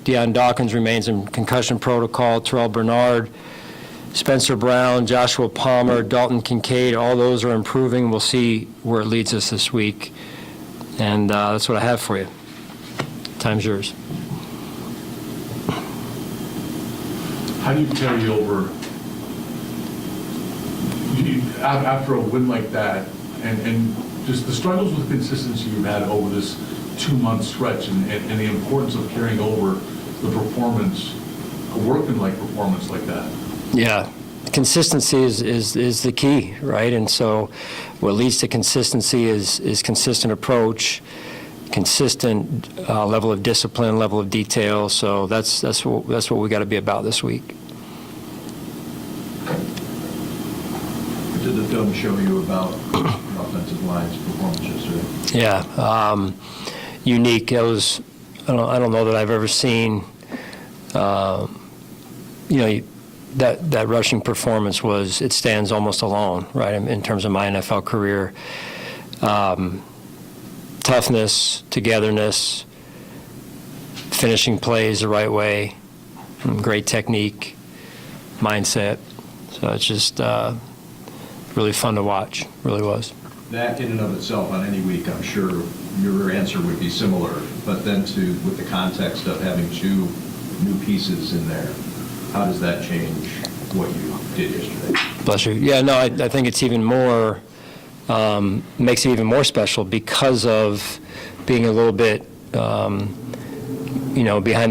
Deion Dawkins remains in concussion protocol. Terrell Bernard, Spencer Brown, Joshua Palmer, Dalton Kincaid, all those are improving. We'll see where it leads us this week. And that's what I have for you. Time's yours. How do you carry over after a win like that, and just the struggles with consistency you've had over this 2-month stretch, and the importance of carrying over the performance, a workman-like performance like that? Yeah, consistency is the key, right? And so what leads to consistency is consistent approach, consistent level of discipline, level of detail. So that's what we got to be about this week. What did the film show you about the offensive line's performance yesterday? Yeah, unique. It was. I don't know that I've ever seen. That rushing performance it stands almost alone, right? In terms of my NFL career. Toughness, togetherness, finishing plays the right way, great technique, mindset. So it's just really fun to watch, really was. That in and of itself, on any week, I'm sure your answer would be similar, but then with the context of having 2 new pieces in there, how does that change what you did yesterday? Bless you. Yeah, no, I think it's even more, makes it even more special because of being a little bit, behind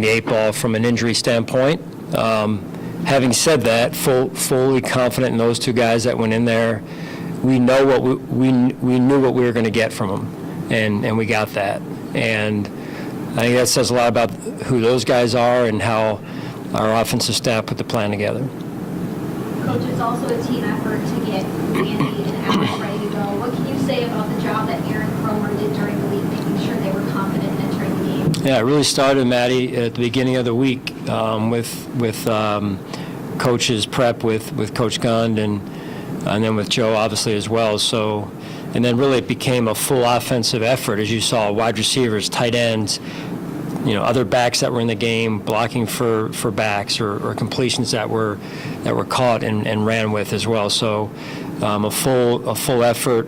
the 8 ball from an injury standpoint. Having said that, fully confident in those 2 guys that went in there. We know what we knew what we were going to get from them, and we got that. And I think that says a lot about who those guys are and how our offensive staff put the plan together. Coach, it's also a team effort to get Randy and Alex ready to go. What can you say about the job that Aaron Cromer did during the week, making sure they were confident entering the game? Yeah, it really started, Maddie, at the beginning of the week with coach's prep with Coach Gund and then with Joe, obviously, as well. So, and then really it became a full offensive effort, as you saw, wide receivers, tight ends, other backs that were in the game, blocking for backs or completions that were caught and ran with as well. So, a full effort,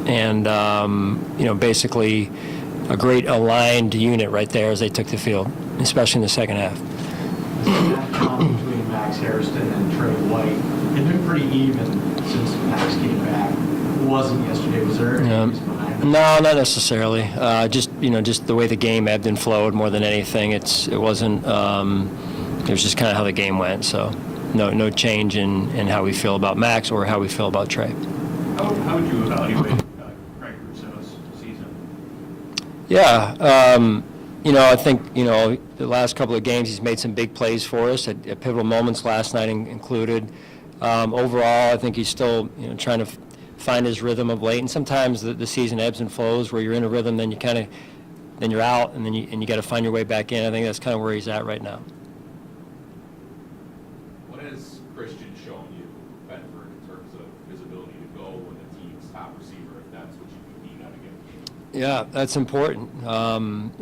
and basically a great aligned unit right there as they took the field, especially in the second half. That comp between Max Hairston and Trey White had been pretty even since Max came back. It wasn't yesterday. Was there any reason behind that? No, not necessarily. Just the way the game ebbed and flowed more than anything. It wasn't. It was just kind of how the game went. So no change in how we feel about Max or how we feel about Trey. How would you evaluate Craig Russo's season? Yeah, I think the last couple of games he's made some big plays for us at pivotal moments. Last night included. Overall, I think he's still trying to find his rhythm of late. And sometimes the season ebbs and flows where you're in a rhythm, then you're out, and then you got to find your way back in. I think that's kind of where he's at right now. What has Christian shown you, Bedford, in terms of his ability to go with the team's top receiver, if that's what you need out of game? Yeah, that's important.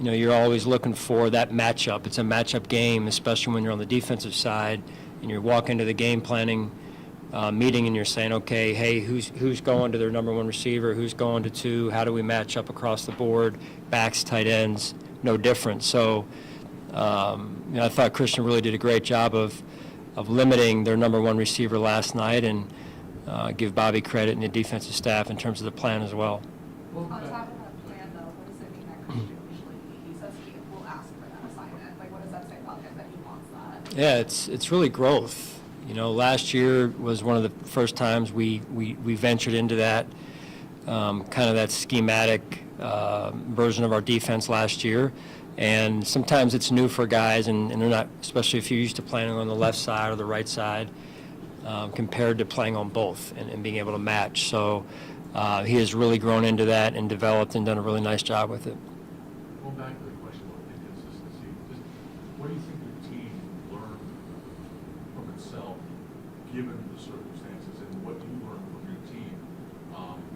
You're always looking for that matchup. It's a matchup game, especially when you're on the defensive side and you walk into the game planning meeting and you're saying, okay, hey, who's going to their number 1 receiver? Who's going to 2? How do we match up across the board? Backs, tight ends, no different. So I thought Christian really did a great job of limiting their number 1 receiver last night, and give Bobby credit and the defensive staff in terms of the plan as well. On top of that plan, though, what does it mean that Christian usually, he says he will ask for that assignment? Like, what does that say about him that he wants that? Yeah, it's really growth. Last year was one of the first times we ventured into that kind of that schematic version of our defense last year. And sometimes it's new for guys, and they're not, especially if you're used to playing on the left side or the right side, compared to playing on both and being able to match. So he has really grown into that and developed and done a really nice job with it. Going back to the question about inconsistency, what do you think the team learned from itself, given the circumstances, and what you learned from your team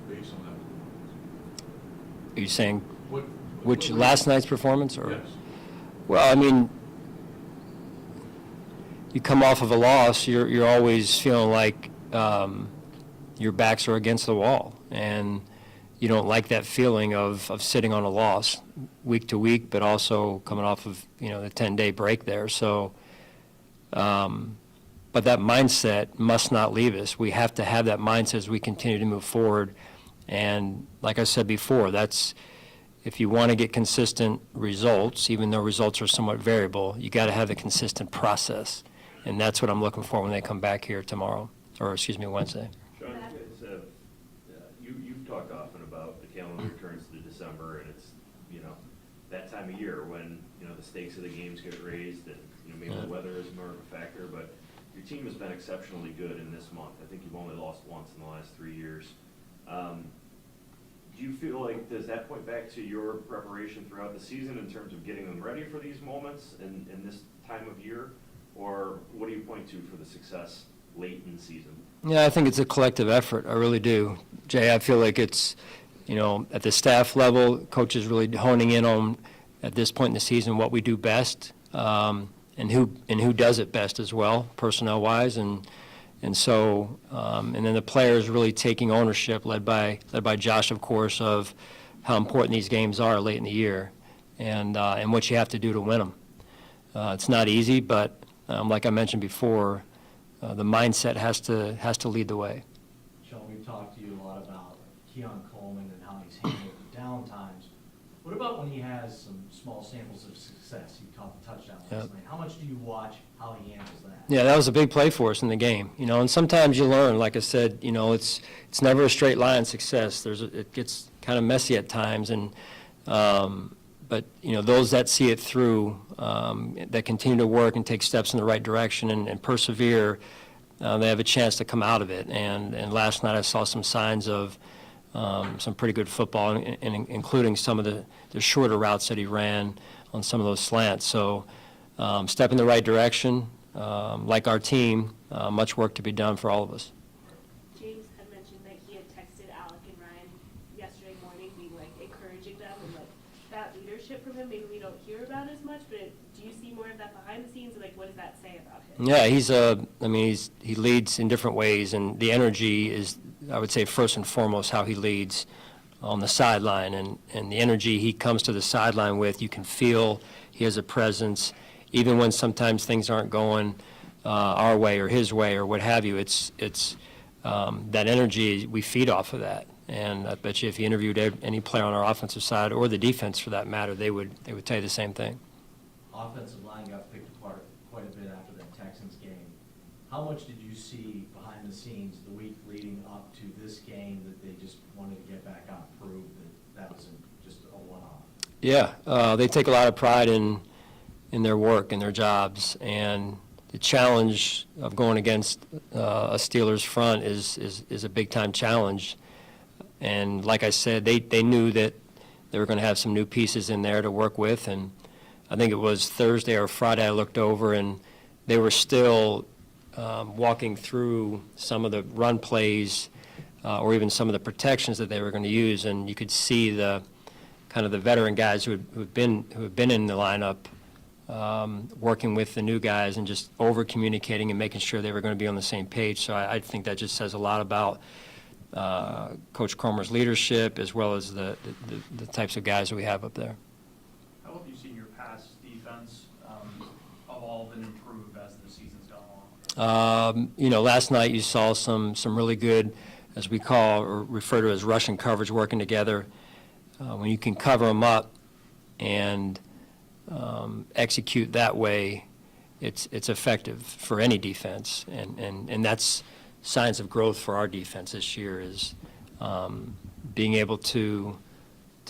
based on that performance? Are you saying which last night's performance? Or? Yes. Well, I mean, you come off of a loss, you're always feeling like your backs are against the wall, and you don't like that feeling of sitting on a loss week to week, but also coming off of, the 10-day break there. So, but that mindset must not leave us. We have to have that mindset as we continue to move forward. And like I said before, that's, if you want to get consistent results, even though results are somewhat variable, you got to have a consistent process. And that's what I'm looking for when they come back here tomorrow, or excuse me, Wednesday. Sean, you've talked often about the calendar turns to December, and it's, that time of year when, the stakes of the games get raised, and, maybe the weather is more of a factor, but your team has been exceptionally good in this month. I think you've only lost once in the last 3 years. Do you feel like, does that point back to your preparation throughout the season in terms of getting them ready for these moments in this time of year? Or what do you point to for the success late in the season? Yeah, I think it's a collective effort. I really do. Jay, I feel like it's, at the staff level, coaches really honing in on, at this point in the season, what we do best, and who does it best as well, personnel-wise, and so, and then the players really taking ownership, led by Josh, of course, of how important these games are late in the year, and what you have to do to win them. It's not easy, but like I mentioned before, the mindset has to lead the way. Sean, we've talked to you a lot about Keon Coleman and how he's handled the down times. What about when he has some small samples of success? He caught the touchdown last night. How much do you watch how he handles that? Yeah, that was a big play for us in the game. And sometimes you learn, like I said, it's never a straight line success. It gets kind of messy at times, and but those that see it through, that continue to work and take steps in the right direction and persevere, they have a chance to come out of it. And last night I saw some signs of some pretty good football, including some of the shorter routes that he ran on some of those slants. So step in the right direction. Like our team, much work to be done for all of us. James had mentioned that he had texted Alec and Ryan yesterday morning, being encouraging them, and that leadership from him, maybe we don't hear about as much, but do you see more of that behind the scenes, and what does that say about him? Yeah, he leads in different ways, and the energy is, I would say, first and foremost how he leads on the sideline, and the energy he comes to the sideline with, you can feel he has a presence, even when sometimes things aren't going our way or his way or what have you. It's that energy, we feed off of that, and I bet you if you interviewed any player on our offensive side or the defense for that matter, they would tell you the same thing. Offensive line got picked apart quite a bit after that Texans game. How much did you see behind the scenes the week leading up to this game that they just wanted to get back out and prove that wasn't just a one-off? Yeah, they take a lot of pride in their work and their jobs, and the challenge of going against a Steelers front is a big-time challenge. And like I said, they knew that they were going to have some new pieces in there to work with, and I think it was Thursday or Friday I looked over, and they were still walking through some of the run plays or even some of the protections that they were going to use, and you could see the kind of the veteran guys who have been in the lineup working with the new guys and just over-communicating and making sure they were going to be on the same page. So I think that just says a lot about Coach Cromer's leadership as well as the types of guys that we have up there. How have you seen your pass defense evolve and improve as the season's gone along? Last night you saw some really good, as we call or refer to as rushing coverage, working together. When you can cover them up and execute that way, it's effective for any defense, and that's signs of growth for our defense this year is being able to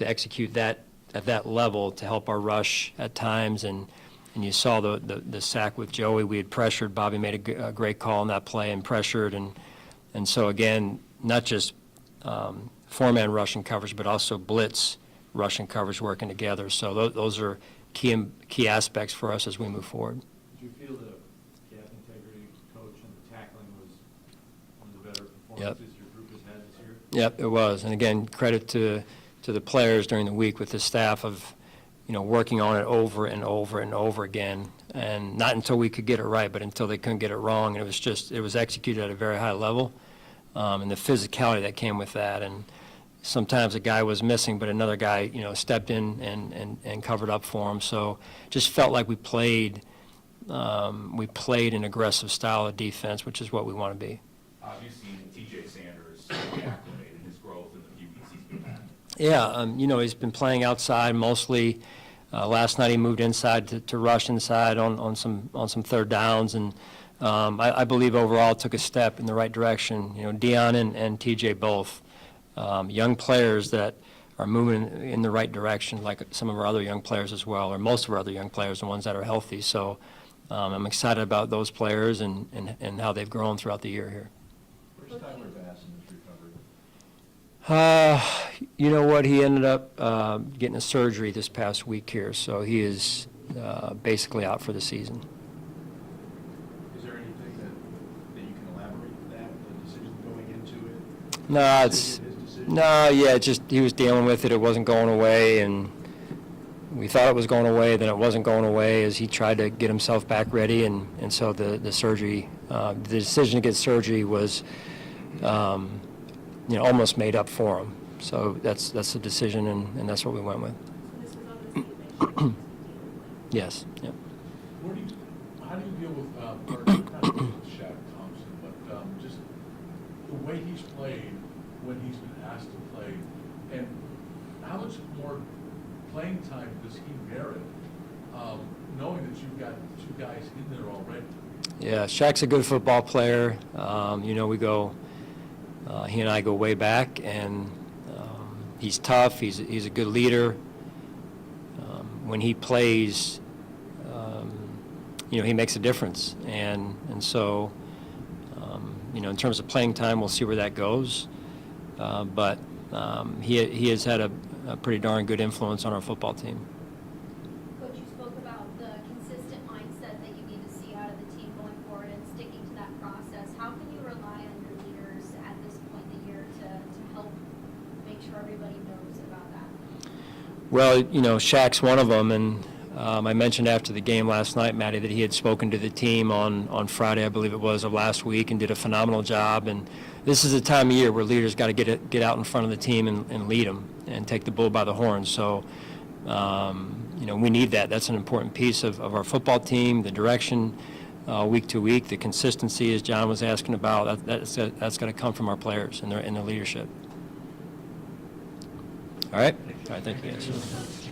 execute that at that level to help our rush at times, and you saw the sack with Joey. We had pressured. Bobby made a great call on that play and pressured, and so again, not just four-man rushing coverage, but also blitz rushing coverage working together. So those are key aspects for us as we move forward. Did you feel the gap integrity coach and the tackling was one of the better performances your group has had this year? Yep, it was. And again, credit to the players during the week with the staff of, working on it over and over and over again, and not until we could get it right, but until they couldn't get it wrong. And it was executed at a very high level, and the physicality that came with that. And sometimes a guy was missing, but another guy, stepped in and covered up for him. So just felt like we played an aggressive style of defense, which is what we want to be. You've seen T.J. Sanders acclimate in his growth in the few weeks he's been back. Yeah, he's been playing outside mostly. Last night he moved inside to rush inside on some third downs, and I believe overall took a step in the right direction. Dion and T.J. both young players that are moving in the right direction, like some of our other young players as well, or most of our other young players, the ones that are healthy. So I'm excited about those players and how they've grown throughout the year here. Where's Tyler Bass in his recovery? You know what? He ended up getting a surgery this past week here, so he is basically out for the season. Is there anything that you can elaborate on that, the decision going into it? No, His decision? just he was dealing with it. It wasn't going away, and we thought it was going away. Then it wasn't going away as he tried to get himself back ready, and so the surgery, the decision to get surgery was, almost made up for him. So that's the decision, and that's what we went with. So this was on the same issue. Yes. Yep. How do you deal with, or not deal with Shaq Thompson, but just the way he's played when he's been asked to play, and how much more playing time does he merit, knowing that you've got two guys in there already? Yeah, Shaq's a good football player. We go, he and I go way back, and he's tough. He's a good leader. When he plays, he makes a difference, and so, in terms of playing time, we'll see where that goes. But he has had a pretty darn good influence on our football team. Coach, you spoke about the consistent mindset that you need to see out of the team going forward and sticking to that process. How can you rely on your leaders at this point in the year to help make sure everybody knows about that? Well, Shaq's one of them, and I mentioned after the game last night, Matty, that he had spoken to the team on Friday, I believe it was, of last week, and did a phenomenal job. And this is the time of year where leaders got to get out in front of the team and lead them and take the bull by the horns. So, we need that. That's an important piece of our football team, the direction week to week, the consistency, as John was asking about. That's going to come from our players and their leadership. All right? All right, thank you guys.